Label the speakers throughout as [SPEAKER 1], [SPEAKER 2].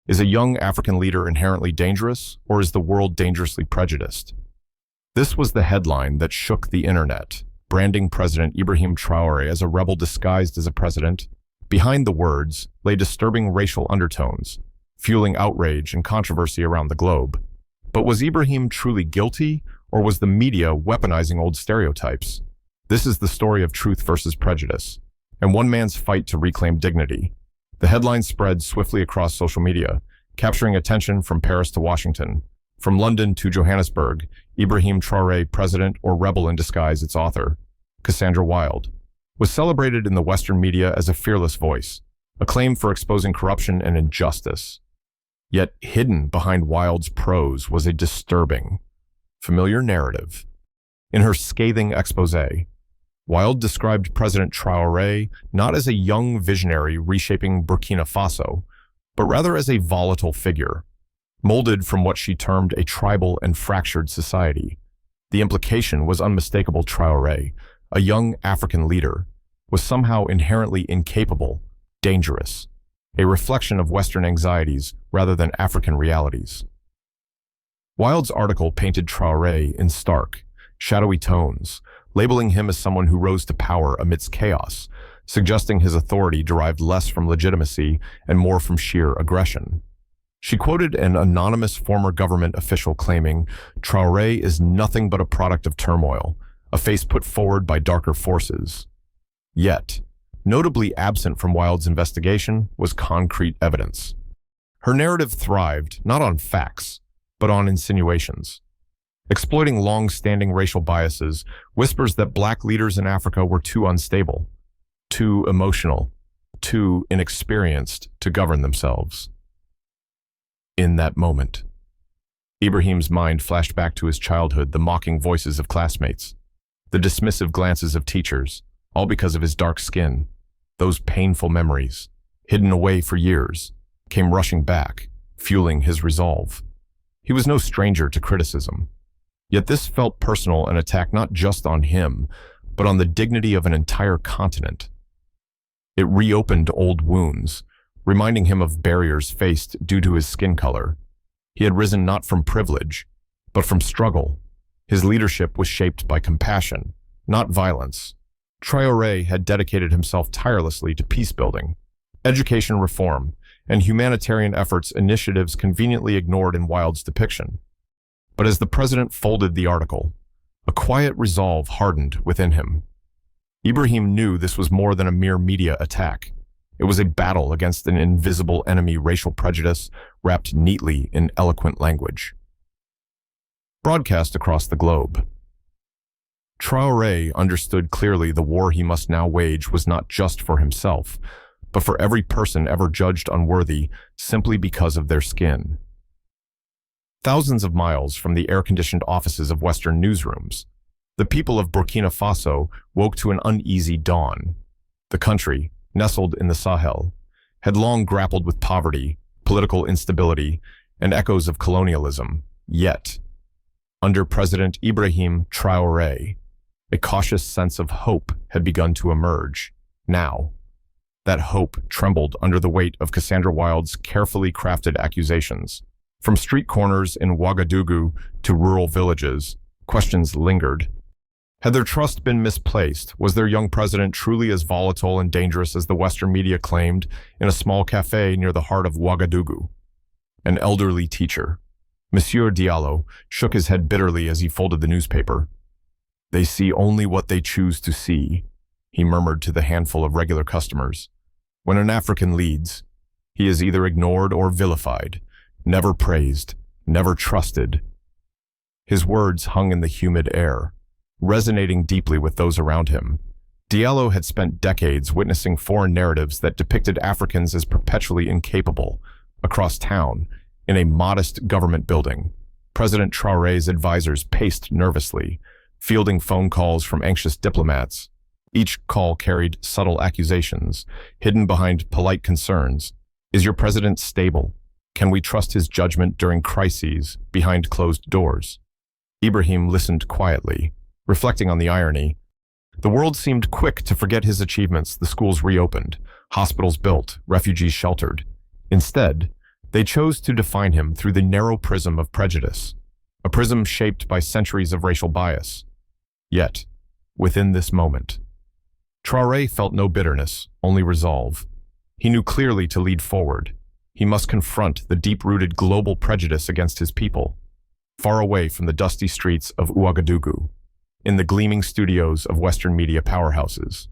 [SPEAKER 1] Is a young African leader inherently dangerous, or is the world dangerously prejudiced? This was the headline that shook the internet, branding President Ibrahim Traoré as a rebel disguised as a president. Behind the words lay disturbing racial undertones, fueling outrage and controversy around the globe. But was Ibrahim truly guilty, or was the media weaponizing old stereotypes? This is the story of truth versus prejudice, and one man's fight to reclaim dignity. The headline spread swiftly across social media, capturing attention from Paris to Washington. From London to Johannesburg, Ibrahim Traoré, president or rebel in disguise, its author, Cassandra Wild, was celebrated in the Western media as a fearless voice, acclaimed for exposing corruption and injustice. Yet hidden behind Wild's prose was a disturbing, familiar narrative. In her scathing exposé, Wild described President Traoré not as a young visionary reshaping Burkina Faso, but rather as a volatile figure, molded from what she termed a tribal and fractured society. The implication was unmistakable. Traoré, a young African leader, was somehow inherently incapable, dangerous, a reflection of Western anxieties rather than African realities. Wild's article painted Traoré in stark, shadowy tones, labeling him as someone who rose to power amidst chaos, suggesting his authority derived less from legitimacy and more from sheer aggression. She quoted an anonymous former government official claiming, "Traoré is nothing but a product of turmoil, a face put forward by darker forces." Yet, notably absent from Wild's investigation was concrete evidence. Her narrative thrived not on facts, but on insinuations. Exploiting long-standing racial biases, whispers that black leaders in Africa were too unstable, too emotional, too inexperienced to govern themselves. In that moment, Ibrahim's mind flashed back to his childhood, the mocking voices of classmates, the dismissive glances of teachers, all because of his dark skin. Those painful memories, hidden away for years, came rushing back, fueling his resolve. He was no stranger to criticism. Yet this felt personal, an attack not just on him, but on the dignity of an entire continent. It reopened old wounds, reminding him of barriers faced due to his skin color. He had risen not from privilege, but from struggle. His leadership was shaped by compassion, not violence. Traoré had dedicated himself tirelessly to peace-building, education reform, and humanitarian efforts, initiatives conveniently ignored in Wild's depiction. But as the president folded the article, a quiet resolve hardened within him. Ibrahim knew this was more than a mere media attack. It was a battle against an invisible enemy, racial prejudice, wrapped neatly in eloquent language. Broadcast across the globe. Traoré understood clearly the war he must now wage was not just for himself, but for every person ever judged unworthy simply because of their skin. Thousands of miles from the air-conditioned offices of Western newsrooms, the people of Burkina Faso woke to an uneasy dawn. The country, nestled in the Sahel, had long grappled with poverty, political instability, and echoes of colonialism. Yet, under President Ibrahim Traoré, a cautious sense of hope had begun to emerge. Now, that hope trembled under the weight of Cassandra Wild's carefully crafted accusations. From street corners in Ouagadougou to rural villages, questions lingered. Had their trust been misplaced? Was their young president truly as volatile and dangerous as the Western media claimed in a small cafe near the heart of Ouagadougou? An elderly teacher, Monsieur Diallo, shook his head bitterly as he folded the newspaper. "They see only what they choose to see," he murmured to the handful of regular customers. "When an African leads, he is either ignored or vilified, never praised, never trusted." His words hung in the humid air, resonating deeply with those around him. Diallo had spent decades witnessing foreign narratives that depicted Africans as perpetually incapable. Across town, in a modest government building, President Traoré's advisors paced nervously, fielding phone calls from anxious diplomats. Each call carried subtle accusations, hidden behind polite concerns. Is your president stable? Can we trust his judgment during crises behind closed doors? Ibrahim listened quietly, reflecting on the irony. The world seemed quick to forget his achievements. The schools reopened, hospitals built, refugees sheltered. Instead, They chose to define him through the narrow prism of prejudice, a prism shaped by centuries of racial bias. Yet, within this moment, Traoré felt no bitterness, only resolve. He knew clearly to lead forward. He must confront the deep-rooted global prejudice against his people, far away from the dusty streets of Ouagadougou, in the gleaming studios of Western media powerhouses.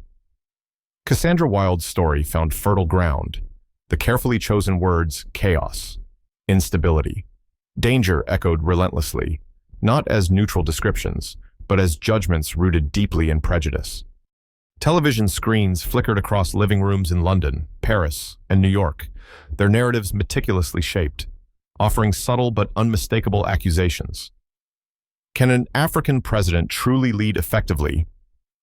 [SPEAKER 1] Cassandra Wilde's story found fertile ground. The carefully chosen words chaos, instability, danger echoed relentlessly, not as neutral descriptions, but as judgments rooted deeply in prejudice. Television screens flickered across living rooms in London, Paris, and New York, their narratives meticulously shaped, offering subtle but unmistakable accusations. Can an African president truly lead effectively?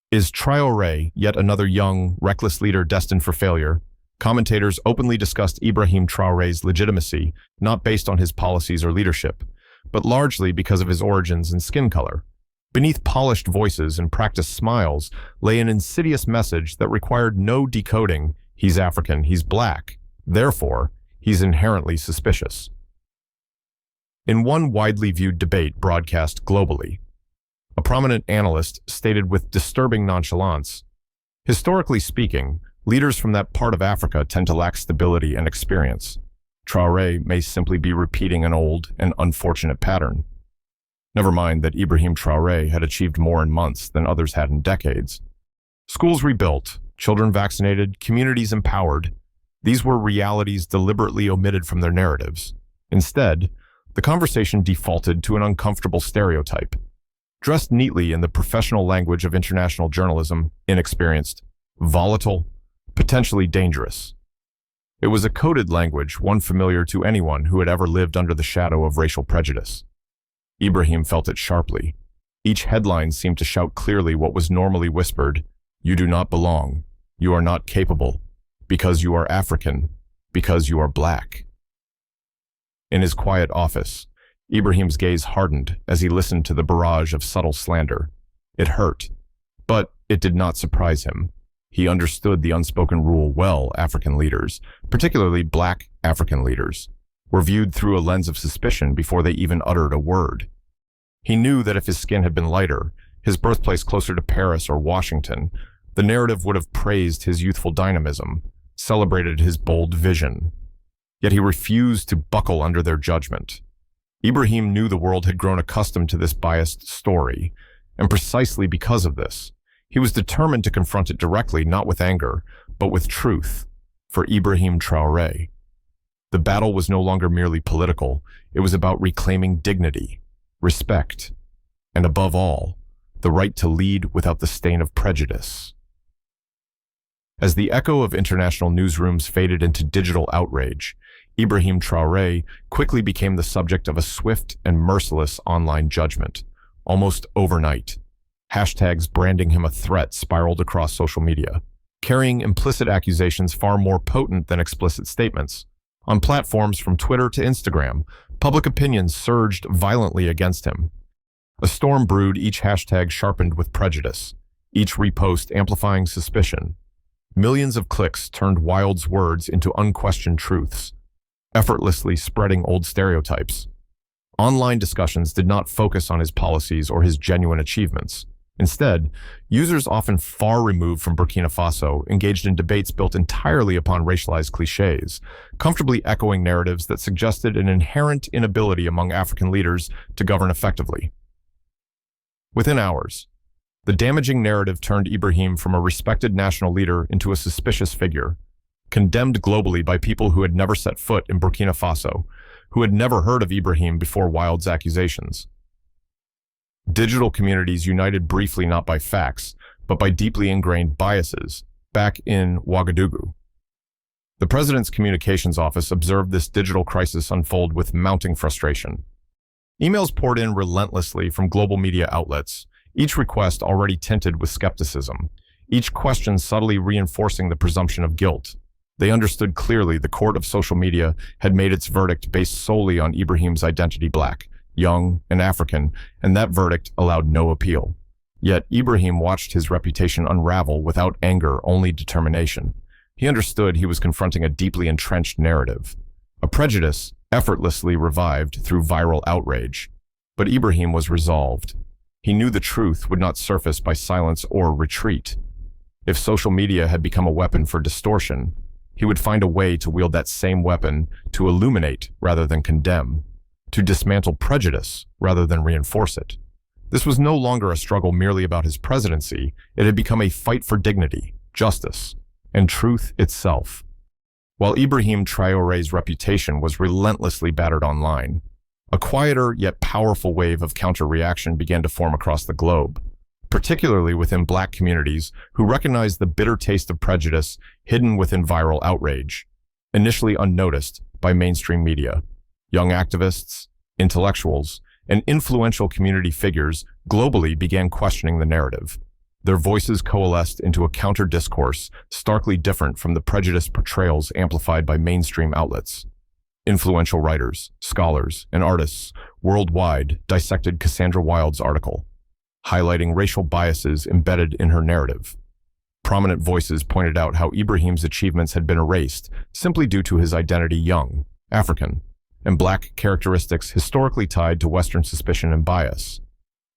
[SPEAKER 1] Is Traoré yet another young, reckless leader destined for failure? Commentators openly discussed Ibrahim Traoré's legitimacy, not based on his policies or leadership, but largely because of his origins and skin color. Beneath polished voices and practiced smiles lay an insidious message that required no decoding. He's African, he's black. Therefore, he's inherently suspicious. In one widely viewed debate broadcast globally, a prominent analyst stated with disturbing nonchalance, "Historically speaking, leaders from that part of Africa tend to lack stability and experience. Traoré may simply be repeating an old and unfortunate pattern." Never mind that Ibrahim Traoré had achieved more in months than others had in decades. Schools rebuilt, children vaccinated, communities empowered. These were realities deliberately omitted from their narratives. Instead, the conversation defaulted to an uncomfortable stereotype. Dressed neatly in the professional language of international journalism, inexperienced, volatile, potentially dangerous. It was a coded language, one familiar to anyone who had ever lived under the shadow of racial prejudice. Ibrahim felt it sharply. Each headline seemed to shout clearly what was normally whispered: "You do not belong. You are not capable. Because you are African. Because you are black." In his quiet office, Ibrahim's gaze hardened as he listened to the barrage of subtle slander. It hurt, but it did not surprise him. He understood the unspoken rule well. African leaders, particularly black African leaders, were viewed through a lens of suspicion before they even uttered a word. He knew that if his skin had been lighter, his birthplace closer to Paris or Washington, the narrative would have praised his youthful dynamism, celebrated his bold vision. Yet he refused to buckle under their judgment. Ibrahim knew the world had grown accustomed to this biased story, and precisely because of this, he was determined to confront it directly, not with anger, but with truth, for Ibrahim Traoré. The battle was no longer merely political. It was about reclaiming dignity, respect, and above all, the right to lead without the stain of prejudice. As the echo of international newsrooms faded into digital outrage, Ibrahim Traoré quickly became the subject of a swift and merciless online judgment, almost overnight. Hashtags branding him a threat spiraled across social media, carrying implicit accusations far more potent than explicit statements. On platforms from Twitter to Instagram, public opinion surged violently against him. A storm brewed, each hashtag sharpened with prejudice, each repost amplifying suspicion. Millions of clicks turned Wilde's words into unquestioned truths, effortlessly spreading old stereotypes. Online discussions did not focus on his policies or his genuine achievements. Instead, users often far removed from Burkina Faso engaged in debates built entirely upon racialized cliches, comfortably echoing narratives that suggested an inherent inability among African leaders to govern effectively. Within hours, the damaging narrative turned Ibrahim from a respected national leader into a suspicious figure, condemned globally by people who had never set foot in Burkina Faso, who had never heard of Ibrahim before Wilde's accusations. Digital communities united briefly not by facts, but by deeply ingrained biases, back in Ouagadougou. The president's communications office observed this digital crisis unfold with mounting frustration. Emails poured in relentlessly from global media outlets, each request already tinted with skepticism, each question subtly reinforcing the presumption of guilt. They understood clearly the court of social media had made its verdict based solely on Ibrahim's identity: black, young, and African, and that verdict allowed no appeal. Yet Ibrahim watched his reputation unravel without anger, only determination. He understood he was confronting a deeply entrenched narrative. a prejudice effortlessly revived through viral outrage. But Ibrahim was resolved. He knew the truth would not surface by silence or retreat. If social media had become a weapon for distortion, he would find a way to wield that same weapon to illuminate rather than condemn, to dismantle prejudice rather than reinforce it. This was no longer a struggle merely about his presidency. It had become a fight for dignity, justice, and truth itself. While Ibrahim Traoré's reputation was relentlessly battered online, a quieter yet powerful wave of counter-reaction began to form across the globe, particularly within Black communities who recognized the bitter taste of prejudice hidden within viral outrage. Initially unnoticed by mainstream media, young activists, intellectuals, and influential community figures globally began questioning the narrative. Their voices coalesced into a counter-discourse starkly different from the prejudiced portrayals amplified by mainstream outlets. Influential writers, scholars, and artists worldwide dissected Cassandra Wilde's article, highlighting racial biases embedded in her narrative. Prominent voices pointed out how Ibrahim's achievements had been erased simply due to his identity young, African, and Black characteristics historically tied to Western suspicion and bias.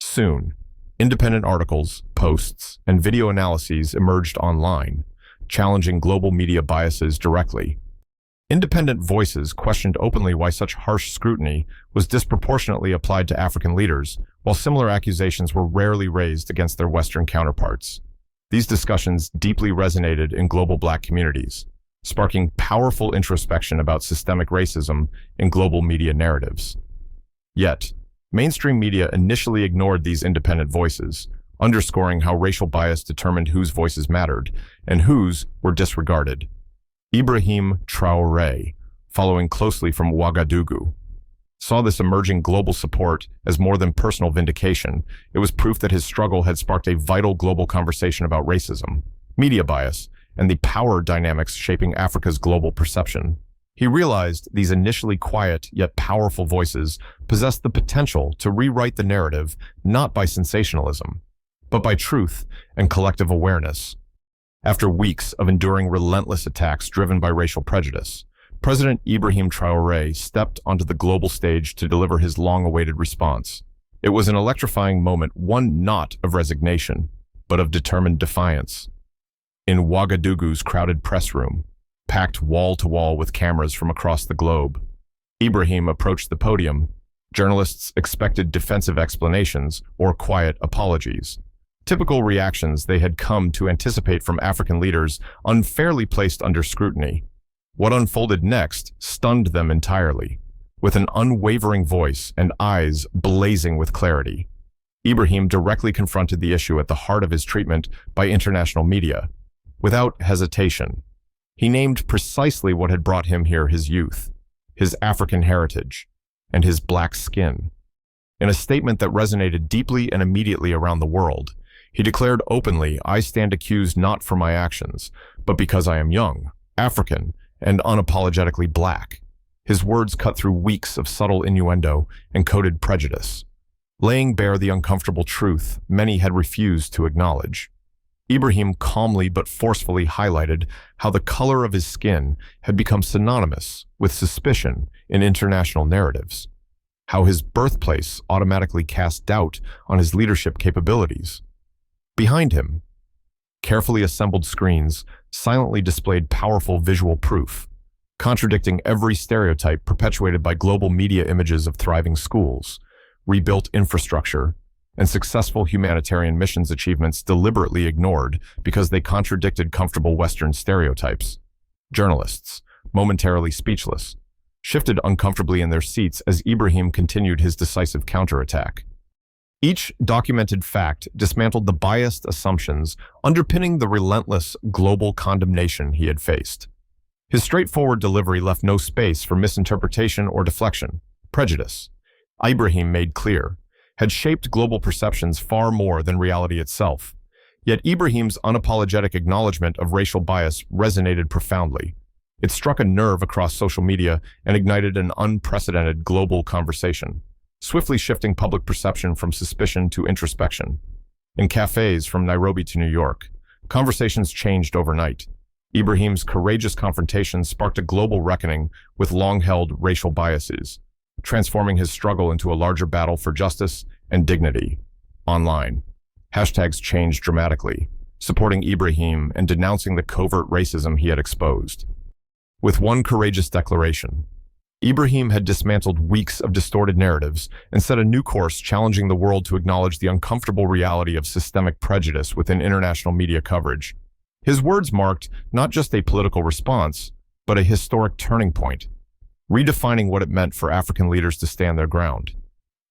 [SPEAKER 1] Soon, independent articles, posts, and video analyses emerged online, challenging global media biases directly. Independent voices questioned openly why such harsh scrutiny was disproportionately applied to African leaders, while similar accusations were rarely raised against their Western counterparts. These discussions deeply resonated in global Black communities, sparking powerful introspection about systemic racism in global media narratives. Yet, mainstream media initially ignored these independent voices, underscoring how racial bias determined whose voices mattered and whose were disregarded. Ibrahim Traoré, following closely from Ouagadougou, saw this emerging global support as more than personal vindication. It was proof that his struggle had sparked a vital global conversation about racism, media bias, and the power dynamics shaping Africa's global perception. He realized these initially quiet yet powerful voices possessed the potential to rewrite the narrative not by sensationalism, but by truth and collective awareness. After weeks of enduring relentless attacks driven by racial prejudice, President Ibrahim Traoré stepped onto the global stage to deliver his long-awaited response. It was an electrifying moment, one not of resignation, but of determined defiance. In Ouagadougou's crowded press room, packed wall-to-wall with cameras from across the globe, Ibrahim approached the podium. Journalists expected defensive explanations or quiet apologies. Typical reactions they had come to anticipate from African leaders unfairly placed under scrutiny. What unfolded next stunned them entirely. With an unwavering voice and eyes blazing with clarity, Ibrahim directly confronted the issue at the heart of his treatment by international media. Without hesitation, he named precisely what had brought him here: his youth, his African heritage, and his Black skin. In a statement that resonated deeply and immediately around the world, he declared openly, "I stand accused not for my actions, but because I am young, African, and unapologetically Black." His words cut through weeks of subtle innuendo and coded prejudice, laying bare the uncomfortable truth many had refused to acknowledge. Ibrahim calmly but forcefully highlighted how the color of his skin had become synonymous with suspicion in international narratives, how his birthplace automatically cast doubt on his leadership capabilities. Behind him, carefully assembled screens silently displayed powerful visual proof, contradicting every stereotype perpetuated by global media images of thriving schools, rebuilt infrastructure, and successful humanitarian missions achievements deliberately ignored because they contradicted comfortable Western stereotypes. Journalists, momentarily speechless, shifted uncomfortably in their seats as Ibrahim continued his decisive counterattack. Each documented fact dismantled the biased assumptions underpinning the relentless global condemnation he had faced. His straightforward delivery left no space for misinterpretation or deflection. Prejudice, Ibrahim made clear, had shaped global perceptions far more than reality itself. Yet Ibrahim's unapologetic acknowledgement of racial bias resonated profoundly. It struck a nerve across social media and ignited an unprecedented global conversation, swiftly shifting public perception from suspicion to introspection. In cafes from Nairobi to New York, conversations changed overnight. Ibrahim's courageous confrontation sparked a global reckoning with long-held racial biases, transforming his struggle into a larger battle for justice and dignity. Online, hashtags changed dramatically, supporting Ibrahim and denouncing the covert racism he had exposed. With one courageous declaration, Ibrahim had dismantled weeks of distorted narratives and set a new course challenging the world to acknowledge the uncomfortable reality of systemic prejudice within international media coverage. His words marked not just a political response, but a historic turning point, redefining what it meant for African leaders to stand their ground.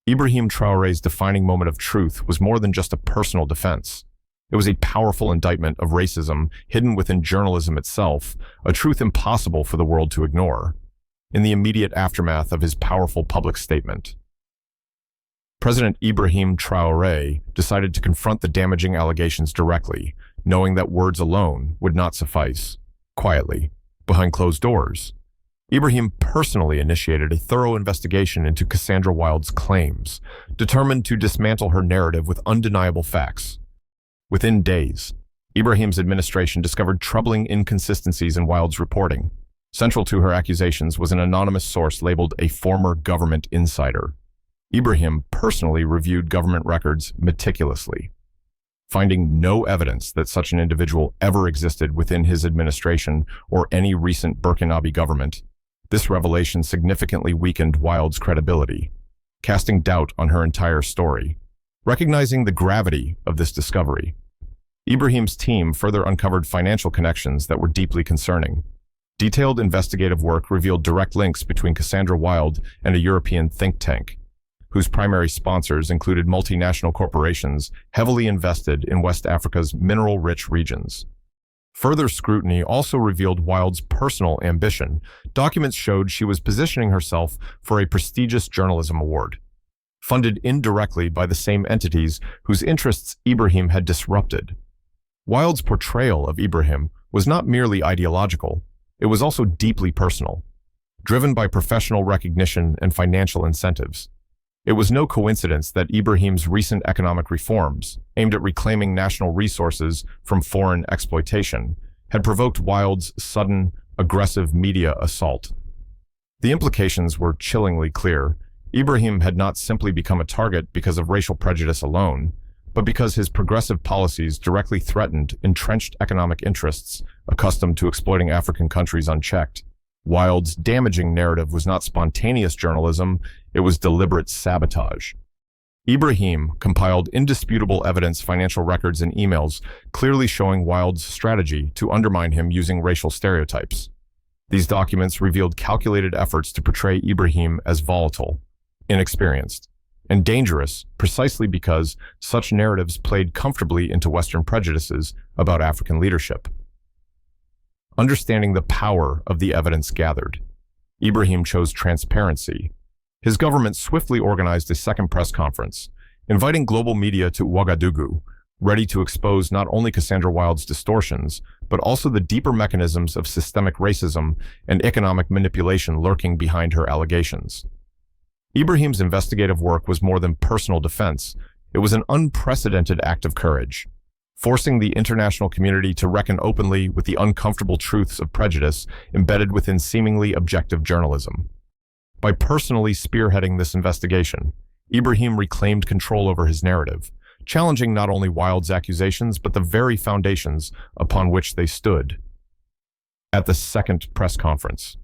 [SPEAKER 1] Ibrahim Traoré's defining moment of truth was more than just a personal defense. It was a powerful indictment of racism hidden within journalism itself, a truth impossible for the world to ignore. In the immediate aftermath of his powerful public statement, President Ibrahim Traoré decided to confront the damaging allegations directly, knowing that words alone would not suffice. Quietly, behind closed doors, Ibrahim personally initiated a thorough investigation into Cassandra Wilde's claims, determined to dismantle her narrative with undeniable facts. Within days, Ibrahim's administration discovered troubling inconsistencies in Wilde's reporting. Central to her accusations was an anonymous source labeled a former government insider. Ibrahim personally reviewed government records meticulously, finding no evidence that such an individual ever existed within his administration or any recent Burkinabe government. This revelation significantly weakened Wilde's credibility, casting doubt on her entire story. Recognizing the gravity of this discovery, Ibrahim's team further uncovered financial connections that were deeply concerning. Detailed investigative work revealed direct links between Cassandra Wilde and a European think tank, whose primary sponsors included multinational corporations heavily invested in West Africa's mineral-rich regions. Further scrutiny also revealed Wilde's personal ambition. Documents showed she was positioning herself for a prestigious journalism award, funded indirectly by the same entities whose interests Ibrahim had disrupted. Wilde's portrayal of Ibrahim was not merely ideological, it was also deeply personal, driven by professional recognition and financial incentives. It was no coincidence that Ibrahim's recent economic reforms, aimed at reclaiming national resources from foreign exploitation, had provoked Wilde's sudden, aggressive media assault. The implications were chillingly clear. Ibrahim had not simply become a target because of racial prejudice alone, but because his progressive policies directly threatened entrenched economic interests accustomed to exploiting African countries unchecked. Wilde's damaging narrative was not spontaneous journalism, it was deliberate sabotage. Ibrahim compiled indisputable evidence, financial records, and emails, clearly showing Wilde's strategy to undermine him using racial stereotypes. These documents revealed calculated efforts to portray Ibrahim as volatile, inexperienced, and dangerous precisely because such narratives played comfortably into Western prejudices about African leadership. Understanding the power of the evidence gathered, Ibrahim chose transparency. His government swiftly organized a second press conference, inviting global media to Ouagadougou, ready to expose not only Cassandra Wilde's distortions, but also the deeper mechanisms of systemic racism and economic manipulation lurking behind her allegations. Ibrahim's investigative work was more than personal defense. It was an unprecedented act of courage, forcing the international community to reckon openly with the uncomfortable truths of prejudice embedded within seemingly objective journalism. By personally spearheading this investigation, Ibrahim reclaimed control over his narrative, challenging not only Wilde's accusations but the very foundations upon which they stood. At the second press conference,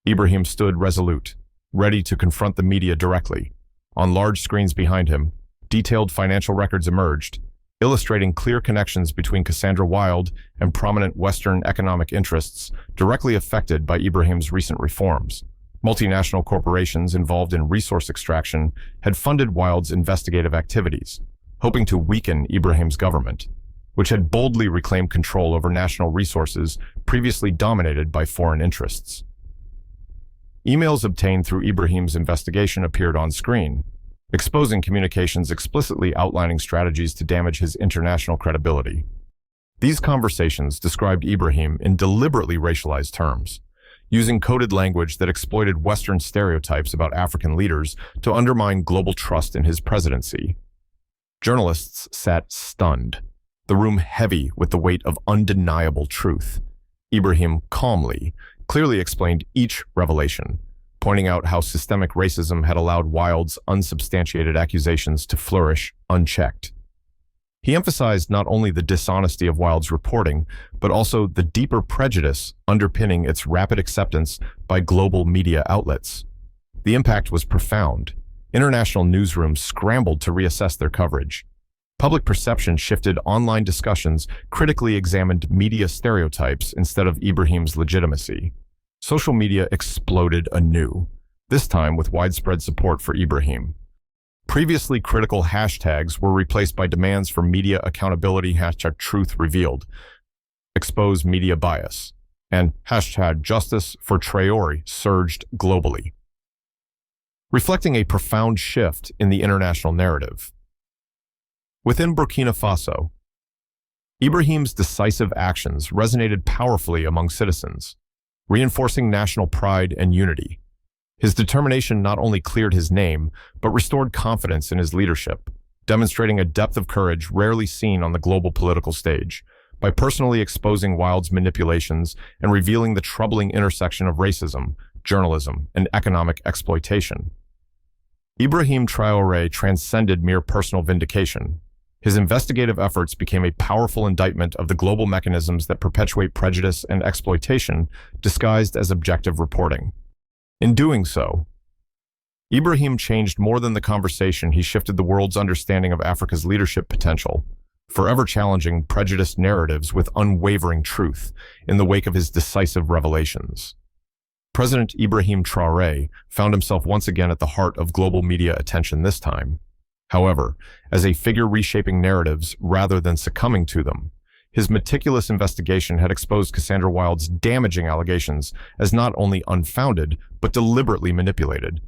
[SPEAKER 1] Ibrahim stood resolute, ready to confront the media directly. On large screens behind him, detailed financial records emerged, illustrating clear connections between Cassandra Wilde and prominent Western economic interests directly affected by Ibrahim's recent reforms. Multinational corporations involved in resource extraction had funded Wilde's investigative activities, hoping to weaken Ibrahim's government, which had boldly reclaimed control over national resources previously dominated by foreign interests. Emails obtained through Ibrahim's investigation appeared on screen, exposing communications explicitly outlining strategies to damage his international credibility. These conversations described Ibrahim in deliberately racialized terms, using coded language that exploited Western stereotypes about African leaders to undermine global trust in his presidency. Journalists sat stunned, the room heavy with the weight of undeniable truth. Ibrahim calmly, clearly explained each revelation, pointing out how systemic racism had allowed Wild's unsubstantiated accusations to flourish unchecked. He emphasized not only the dishonesty of Wild's reporting, but also the deeper prejudice underpinning its rapid acceptance by global media outlets. The impact was profound. International newsrooms scrambled to reassess their coverage. Public perception shifted. Online discussions critically examined media stereotypes instead of Ibrahim's legitimacy. Social media exploded anew, this time with widespread support for Ibrahim. Previously critical hashtags were replaced by demands for media accountability, #TruthRevealed, expose media bias, and #Justice for Traoré surged globally, reflecting a profound shift in the international narrative. Within Burkina Faso, Ibrahim's decisive actions resonated powerfully among citizens, reinforcing national pride and unity. His determination not only cleared his name, but restored confidence in his leadership, demonstrating a depth of courage rarely seen on the global political stage. By personally exposing Wild's manipulations and revealing the troubling intersection of racism, journalism, and economic exploitation, Ibrahim Traoré transcended mere personal vindication. His investigative efforts became a powerful indictment of the global mechanisms that perpetuate prejudice and exploitation disguised as objective reporting. In doing so, Ibrahim changed more than the conversation. He shifted the world's understanding of Africa's leadership potential, forever challenging prejudiced narratives with unwavering truth in the wake of his decisive revelations. President Ibrahim Traoré found himself once again at the heart of global media attention this time. However, as a figure reshaping narratives rather than succumbing to them, his meticulous investigation had exposed Cassandra Wild's damaging allegations as not only unfounded, but deliberately manipulated,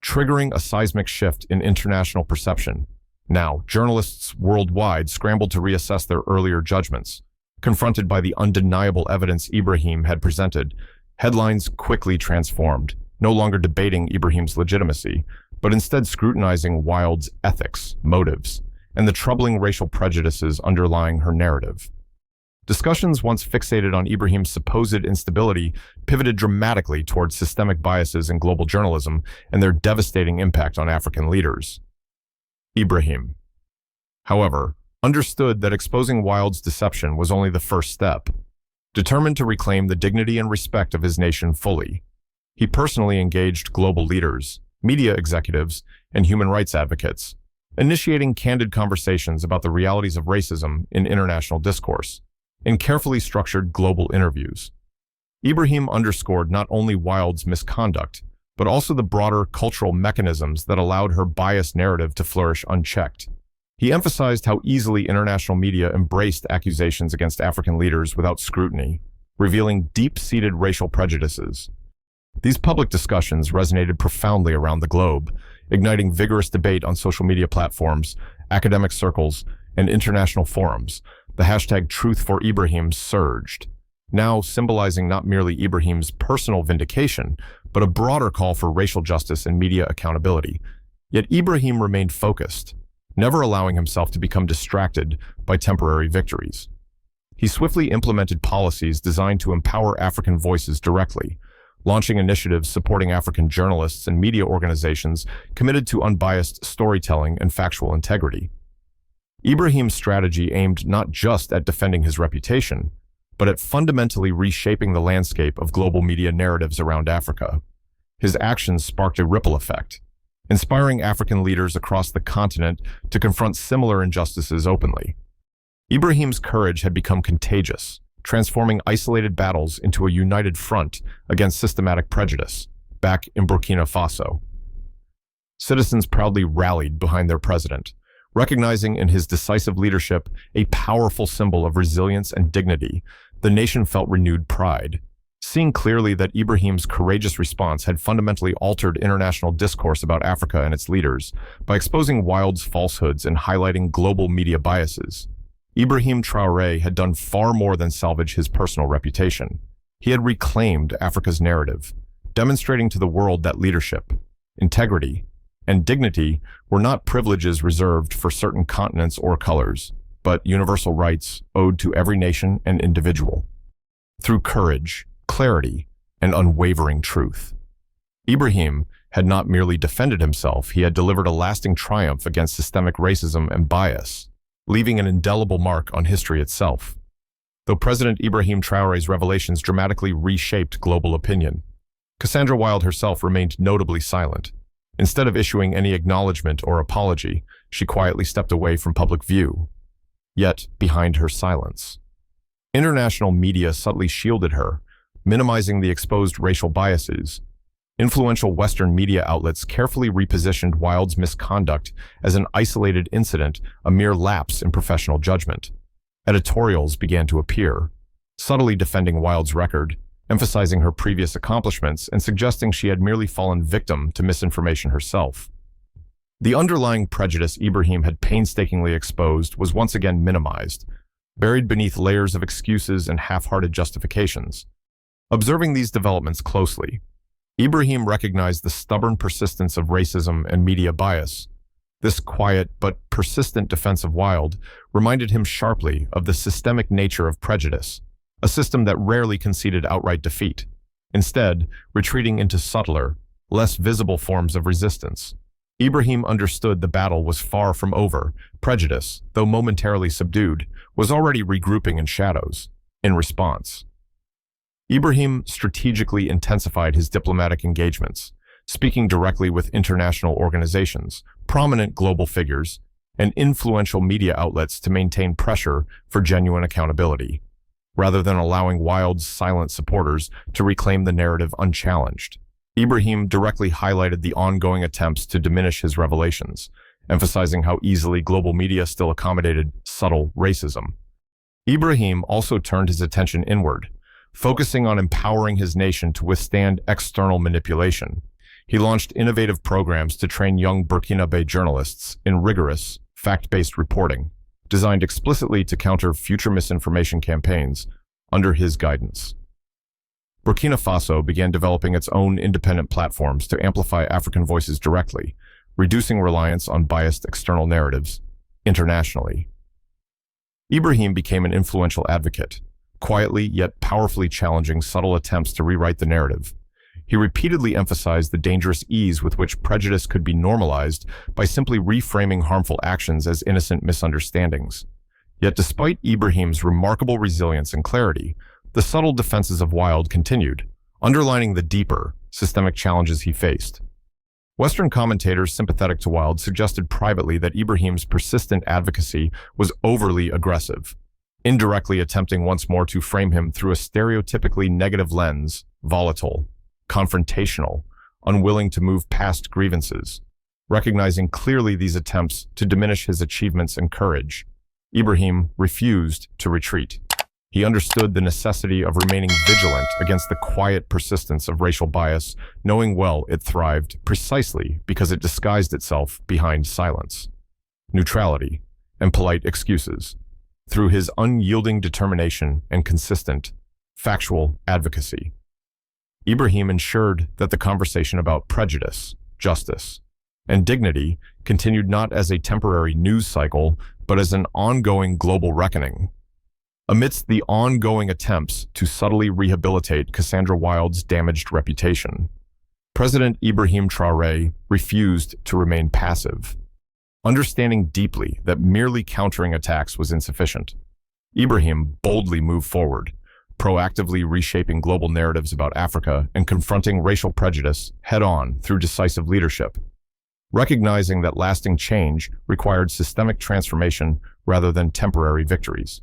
[SPEAKER 1] triggering a seismic shift in international perception. Now, journalists worldwide scrambled to reassess their earlier judgments. Confronted by the undeniable evidence Ibrahim had presented, headlines quickly transformed, no longer debating Ibrahim's legitimacy, but instead scrutinizing Wild's ethics, motives, and the troubling racial prejudices underlying her narrative. Discussions once fixated on Ibrahim's supposed instability pivoted dramatically towards systemic biases in global journalism and their devastating impact on African leaders. Ibrahim, however, understood that exposing Wild's deception was only the first step. Determined to reclaim the dignity and respect of his nation fully, he personally engaged global leaders, media executives, and human rights advocates, initiating candid conversations about the realities of racism in international discourse. In carefully structured global interviews, Ibrahim underscored not only Wild's misconduct, but also the broader cultural mechanisms that allowed her biased narrative to flourish unchecked. He emphasized how easily international media embraced accusations against African leaders without scrutiny, revealing deep-seated racial prejudices. These public discussions resonated profoundly around the globe, igniting vigorous debate on social media platforms, academic circles, and international forums. The #TruthForIbrahim surged, now symbolizing not merely Ibrahim's personal vindication, but a broader call for racial justice and media accountability. Yet Ibrahim remained focused, never allowing himself to become distracted by temporary victories. He swiftly implemented policies designed to empower African voices directly, launching initiatives supporting African journalists and media organizations committed to unbiased storytelling and factual integrity. Ibrahim's strategy aimed not just at defending his reputation, but at fundamentally reshaping the landscape of global media narratives around Africa. His actions sparked a ripple effect, inspiring African leaders across the continent to confront similar injustices openly. Ibrahim's courage had become contagious, transforming isolated battles into a united front against systematic prejudice, back in Burkina Faso. Citizens proudly rallied behind their president, recognizing in his decisive leadership a powerful symbol of resilience and dignity. The nation felt renewed pride, seeing clearly that Ibrahim's courageous response had fundamentally altered international discourse about Africa and its leaders by exposing Wild's falsehoods and highlighting global media biases. Ibrahim Traoré had done far more than salvage his personal reputation. He had reclaimed Africa's narrative, demonstrating to the world that leadership, integrity, and dignity were not privileges reserved for certain continents or colors, but universal rights owed to every nation and individual. through courage, clarity, and unwavering truth. Ibrahim had not merely defended himself, he had delivered a lasting triumph against systemic racism and bias, leaving an indelible mark on history itself. Though President Ibrahim Traoré's revelations dramatically reshaped global opinion, Cassandra Wild herself remained notably silent. Instead of issuing any acknowledgement or apology, she quietly stepped away from public view. Yet, behind her silence, international media subtly shielded her, minimizing the exposed racial biases. Influential Western media outlets carefully repositioned Wild's misconduct as an isolated incident, a mere lapse in professional judgment. Editorials began to appear, subtly defending Wild's record, emphasizing her previous accomplishments and suggesting she had merely fallen victim to misinformation herself. The underlying prejudice Ibrahim had painstakingly exposed was once again minimized, buried beneath layers of excuses and half-hearted justifications. Observing these developments closely, Ibrahim recognized the stubborn persistence of racism and media bias. This quiet but persistent defense of Wild reminded him sharply of the systemic nature of prejudice, a system that rarely conceded outright defeat, instead retreating into subtler, less visible forms of resistance. Ibrahim understood the battle was far from over. Prejudice, though momentarily subdued, was already regrouping in shadows. In response, Ibrahim strategically intensified his diplomatic engagements, speaking directly with international organizations, prominent global figures, and influential media outlets to maintain pressure for genuine accountability, rather than allowing Wild's silent supporters to reclaim the narrative unchallenged. Ibrahim directly highlighted the ongoing attempts to diminish his revelations, emphasizing how easily global media still accommodated subtle racism. Ibrahim also turned his attention inward, focusing on empowering his nation to withstand external manipulation. He launched innovative programs to train young Burkinabe journalists in rigorous, fact-based reporting, designed explicitly to counter future misinformation campaigns under his guidance. Burkina Faso began developing its own independent platforms to amplify African voices directly, reducing reliance on biased external narratives internationally. Ibrahim became an influential advocate, quietly yet powerfully challenging subtle attempts to rewrite the narrative. He repeatedly emphasized the dangerous ease with which prejudice could be normalized by simply reframing harmful actions as innocent misunderstandings. Yet despite Ibrahim's remarkable resilience and clarity, the subtle defenses of Wild continued, underlining the deeper, systemic challenges he faced. Western commentators sympathetic to Wild suggested privately that Ibrahim's persistent advocacy was overly aggressive, indirectly attempting once more to frame him through a stereotypically negative lens, volatile, confrontational, unwilling to move past grievances. Recognizing clearly these attempts to diminish his achievements and courage, Ibrahim refused to retreat. He understood the necessity of remaining vigilant against the quiet persistence of racial bias, knowing well it thrived precisely because it disguised itself behind silence, neutrality, and polite excuses. Through his unyielding determination and consistent, factual advocacy, Ibrahim ensured that the conversation about prejudice, justice, and dignity continued not as a temporary news cycle, but as an ongoing global reckoning. Amidst the ongoing attempts to subtly rehabilitate Cassandra Wild's damaged reputation, President Ibrahim Traoré refused to remain passive. Understanding deeply that merely countering attacks was insufficient, Ibrahim boldly moved forward, proactively reshaping global narratives about Africa and confronting racial prejudice head-on through decisive leadership. Recognizing that lasting change required systemic transformation rather than temporary victories,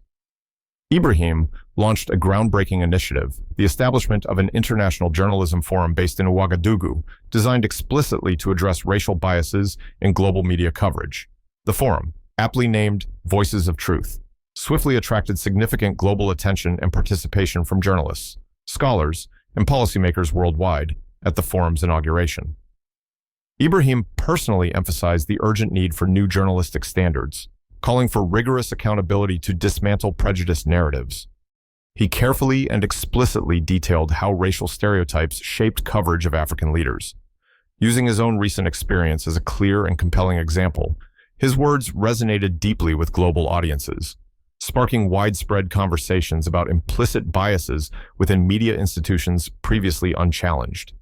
[SPEAKER 1] Ibrahim launched a groundbreaking initiative, the establishment of an international journalism forum based in Ouagadougou, designed explicitly to address racial biases in global media coverage. The forum, aptly named Voices of Truth, swiftly attracted significant global attention and participation from journalists, scholars, and policymakers worldwide at the forum's inauguration. Ibrahim personally emphasized the urgent need for new journalistic standards, calling for rigorous accountability to dismantle prejudiced narratives. He carefully and explicitly detailed how racial stereotypes shaped coverage of African leaders. Using his own recent experience as a clear and compelling example, his words resonated deeply with global audiences. sparking widespread conversations about implicit biases within media institutions previously unchallenged.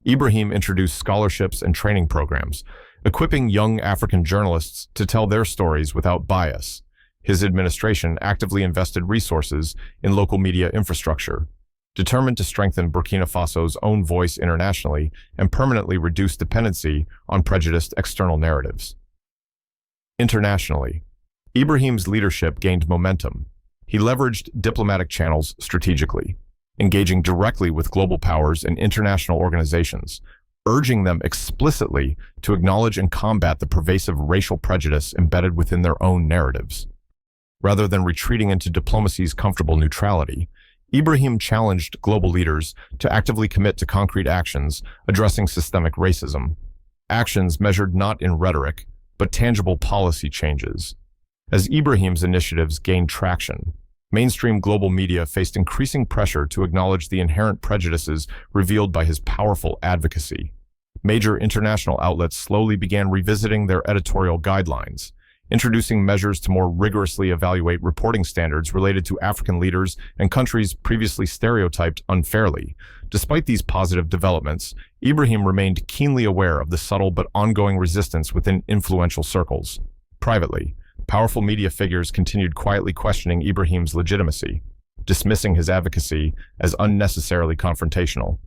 [SPEAKER 1] Ibrahim introduced scholarships and training programs, equipping young African journalists to tell their stories without bias. His administration actively invested resources in local media infrastructure, determined to strengthen Burkina Faso's own voice internationally and permanently reduce dependency on prejudiced external narratives. Internationally, Ibrahim's leadership gained momentum. He leveraged diplomatic channels strategically, engaging directly with global powers and international organizations, urging them explicitly to acknowledge and combat the pervasive racial prejudice embedded within their own narratives. Rather than retreating into diplomacy's comfortable neutrality, Ibrahim challenged global leaders to actively commit to concrete actions addressing systemic racism, actions measured not in rhetoric, but tangible policy changes. As Ibrahim's initiatives gained traction, mainstream global media faced increasing pressure to acknowledge the inherent prejudices revealed by his powerful advocacy. Major international outlets slowly began revisiting their editorial guidelines, introducing measures to more rigorously evaluate reporting standards related to African leaders and countries previously stereotyped unfairly. Despite these positive developments, Ibrahim remained keenly aware of the subtle but ongoing resistance within influential circles. Privately, powerful media figures continued quietly questioning Ibrahim's legitimacy, dismissing his advocacy as unnecessarily confrontational.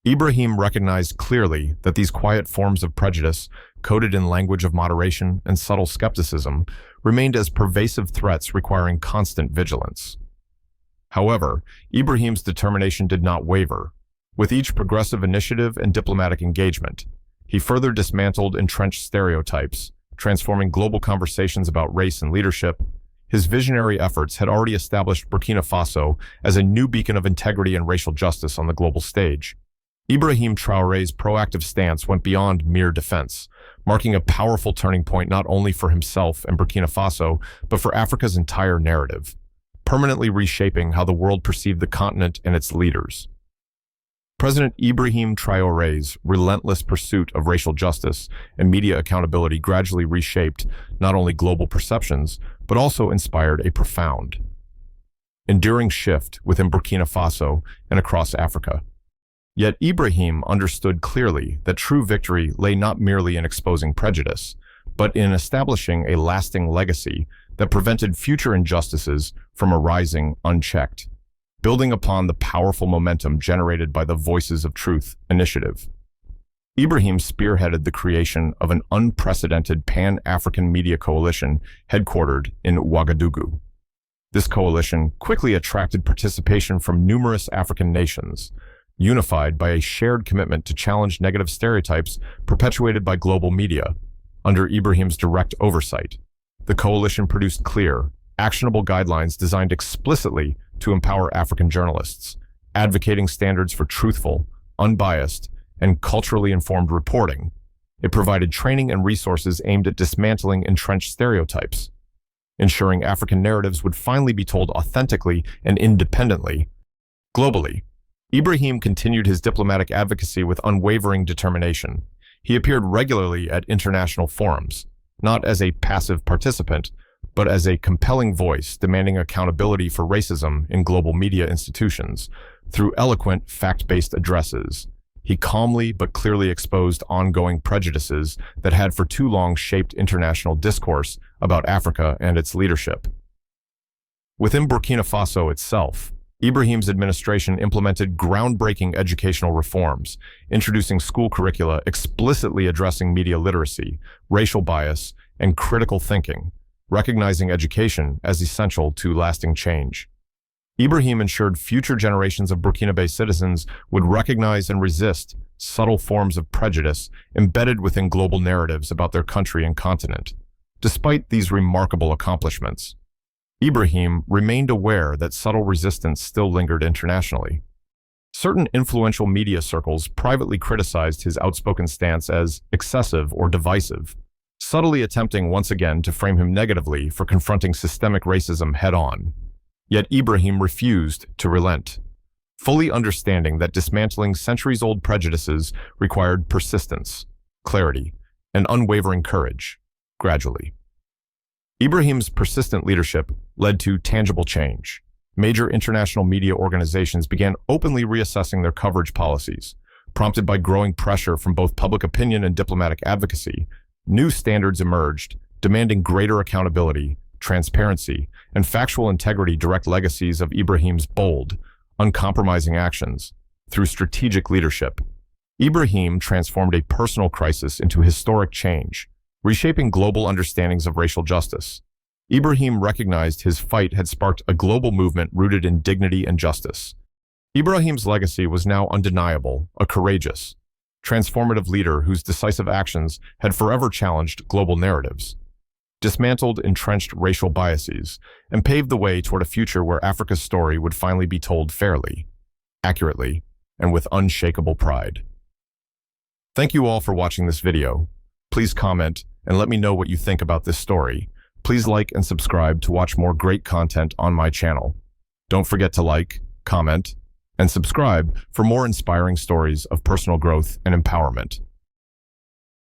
[SPEAKER 1] Ibrahim recognized clearly that these quiet forms of prejudice, coded in language of moderation and subtle skepticism, remained as pervasive threats requiring constant vigilance. However, Ibrahim's determination did not waver. With each progressive initiative and diplomatic engagement, he further dismantled entrenched stereotypes, transforming global conversations about race and leadership. His visionary efforts had already established Burkina Faso as a new beacon of integrity and racial justice on the global stage. Ibrahim Traoré's proactive stance went beyond mere defense, marking a powerful turning point not only for himself and Burkina Faso, but for Africa's entire narrative, permanently reshaping how the world perceived the continent and its leaders. President Ibrahim Traoré's relentless pursuit of racial justice and media accountability gradually reshaped not only global perceptions, but also inspired a profound, enduring shift within Burkina Faso and across Africa. Yet Ibrahim understood clearly that true victory lay not merely in exposing prejudice, but in establishing a lasting legacy that prevented future injustices from arising unchecked, building upon the powerful momentum generated by the Voices of Truth initiative. Ibrahim spearheaded the creation of an unprecedented pan-African media coalition headquartered in Ouagadougou. This coalition quickly attracted participation from numerous African nations, unified by a shared commitment to challenge negative stereotypes perpetuated by global media. Under Ibrahim's direct oversight, the coalition produced clear, actionable guidelines designed explicitly to empower African journalists, advocating standards for truthful, unbiased, and culturally informed reporting. It provided training and resources aimed at dismantling entrenched stereotypes, ensuring African narratives would finally be told authentically and independently. Globally, Ibrahim continued his diplomatic advocacy with unwavering determination. He appeared regularly at international forums, not as a passive participant, but as a compelling voice demanding accountability for racism in global media institutions. Through eloquent, fact-based addresses, he calmly but clearly exposed ongoing prejudices that had for too long shaped international discourse about Africa and its leadership. Within Burkina Faso itself, Ibrahim's administration implemented groundbreaking educational reforms, introducing school curricula explicitly addressing media literacy, racial bias, and critical thinking, recognizing education as essential to lasting change. Ibrahim ensured future generations of Burkinabe citizens would recognize and resist subtle forms of prejudice embedded within global narratives about their country and continent. Despite these remarkable accomplishments, Ibrahim remained aware that subtle resistance still lingered internationally. Certain influential media circles privately criticized his outspoken stance as excessive or divisive, subtly attempting once again to frame him negatively for confronting systemic racism head-on. Yet Ibrahim refused to relent, fully understanding that dismantling centuries-old prejudices required persistence, clarity, and unwavering courage. Gradually, Ibrahim's persistent leadership led to tangible change. Major international media organizations began openly reassessing their coverage policies. Prompted by growing pressure from both public opinion and diplomatic advocacy, new standards emerged, demanding greater accountability, transparency, and factual integrity, direct legacies of Ibrahim's bold, uncompromising actions. Through strategic leadership, Ibrahim transformed a personal crisis into historic change, reshaping global understandings of racial justice. Ibrahim recognized his fight had sparked a global movement rooted in dignity and justice. Ibrahim's legacy was now undeniable, a courageous, transformative leader whose decisive actions had forever challenged global narratives, dismantled entrenched racial biases, and paved the way toward a future where Africa's story would finally be told fairly, accurately, and with unshakable pride. Thank you all for watching this video. Please comment and let me know what you think about this story. Please like and subscribe to watch more great content on my channel. Don't forget to like, comment, and subscribe for more inspiring stories of personal growth and empowerment.